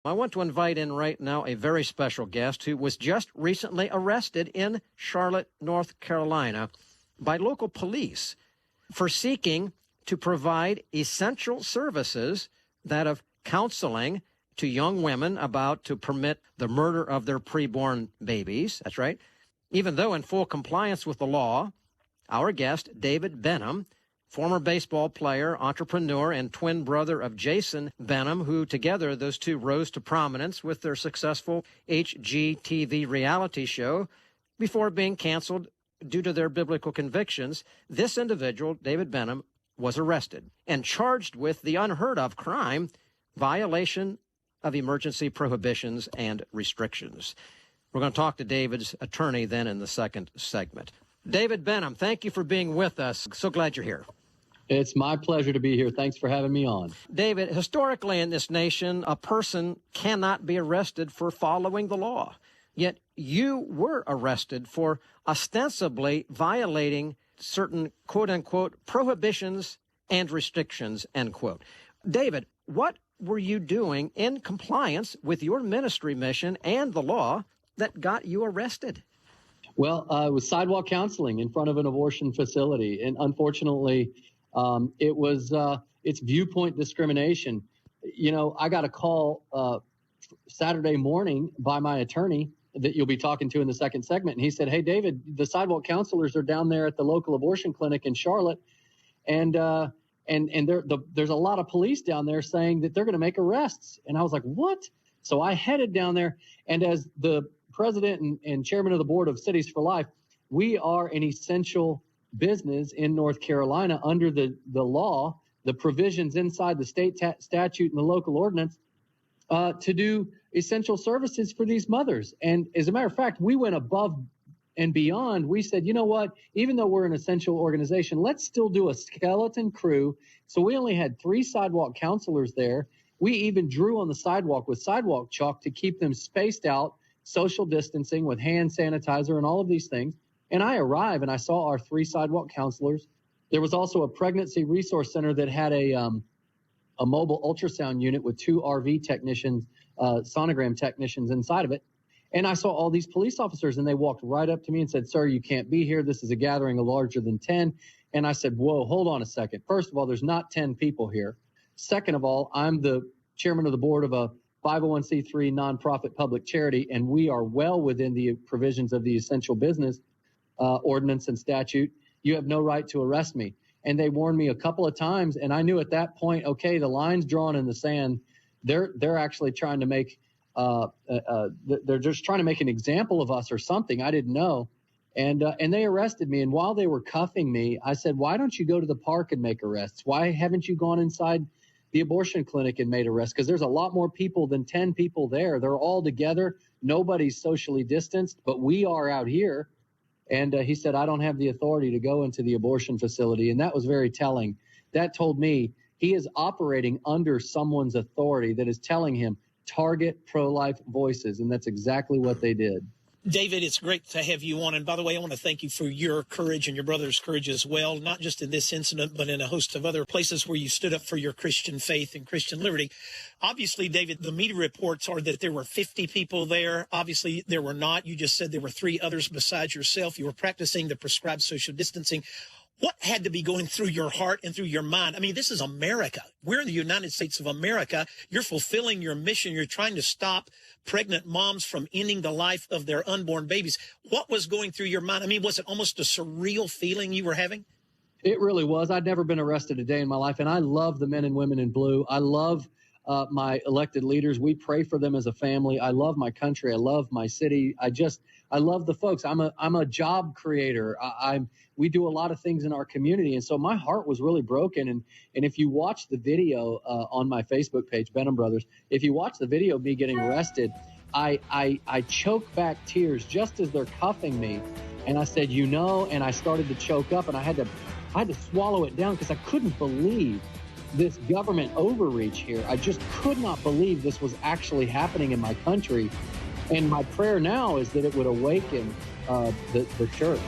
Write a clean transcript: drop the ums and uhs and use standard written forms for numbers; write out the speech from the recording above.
I want to invite in right now a very special guest who was just recently arrested in Charlotte, North Carolina by local police for seeking to provide essential services, that of counseling to young women about to permit the murder of their preborn babies. That's right. Even though in full compliance with the law, our guest, David Benham, former baseball player, entrepreneur, and twin brother of Jason Benham, who together those two rose to prominence with their successful HGTV reality show before being canceled due to their biblical convictions. This individual, David Benham, was arrested and charged with the unheard of crime, violation of emergency prohibitions and restrictions. We're going to talk to David's attorney then in the second segment. David Benham, thank you for being with us. So glad you're here. It's my pleasure to be here. Thanks for having me on. David, historically in this nation, a person cannot be arrested for following the law. Yet you were arrested for ostensibly violating certain, quote-unquote, prohibitions and restrictions, end quote. David, what were you doing in compliance with your ministry mission and the law that got you arrested? Well, it was sidewalk counseling in front of an abortion facility. And unfortunately, it's viewpoint discrimination. You know, I got a call Saturday morning by my attorney that you'll be talking to in the second segment. And he said, "Hey, David, the sidewalk counselors are down there at the local abortion clinic in Charlotte. And there's a lot of police down there saying that they're going to make arrests." And I was like, "What?" So I headed down there. And as the president and chairman of the board of Cities for Life, we are an essential business in North Carolina under the law, the provisions inside the state statute and the local ordinance to do essential services for these mothers. And as a matter of fact, we went above and beyond. We said, you know what, even though we're an essential organization, let's still do a skeleton crew. So we only had 3 sidewalk counselors there. We even drew on the sidewalk with sidewalk chalk to keep them spaced out, social distancing with hand sanitizer and all of these things. And I arrived and I saw our 3 sidewalk counselors. There was also a pregnancy resource center that had a mobile ultrasound unit with 2 RV technicians, sonogram technicians inside of it. And I saw all these police officers, and they walked right up to me and said, "Sir, you can't be here. This is a gathering of larger than 10. And I said, "Whoa, hold on a second. First of all, there's not 10 people here. Second of all, I'm the chairman of the board of a 501c3 nonprofit public charity, and we are well within the provisions of the essential business ordinance and statute. You have no right to arrest me." And they warned me a couple of times, and I knew at that point, okay, the line's drawn in the sand. They're actually trying to make they're just trying to make an example of us or something. I didn't know. And they arrested me. And while they were cuffing me, I said, "Why don't you go to the park and make arrests? Why haven't you gone inside the abortion clinic and made arrests? Because there's a lot more people than 10 people there. They're all together. Nobody's socially distanced, but we are out here." And he said, "I don't have the authority to go into the abortion facility." And that was very telling. That told me he is operating under someone's authority that is telling him, target pro-life voices. And that's exactly what they did. David, it's great to have you on. And by the way, I want to thank you for your courage and your brother's courage as well, not just in this incident, but in a host of other places where you stood up for your Christian faith and Christian liberty. Obviously, David, the media reports are that there were 50 people there. Obviously, there were not. You just said there were 3 others besides yourself. You were practicing the prescribed social distancing. What had to be going through your heart and through your mind? I mean, this is America. We're in the United States of America. You're fulfilling your mission. You're trying to stop pregnant moms from ending the life of their unborn babies. What was going through your mind? I mean, was it almost a surreal feeling you were having? It really was. I'd never been arrested a day in my life, and I love the men and women in blue. I love my elected leaders. We pray for them as a family. I love my country. I love my city. I love the folks. I'm a job creator. We do a lot of things in our community. And so my heart was really broken. And if you watch the video on my Facebook page, Benham Brothers, if you watch the video of me getting arrested, I choke back tears just as they're cuffing me. And I said, and I started to choke up, and I had to swallow it down because I couldn't believe this government overreach here. I just could not believe this was actually happening in my country. And my prayer now is that it would awaken the church.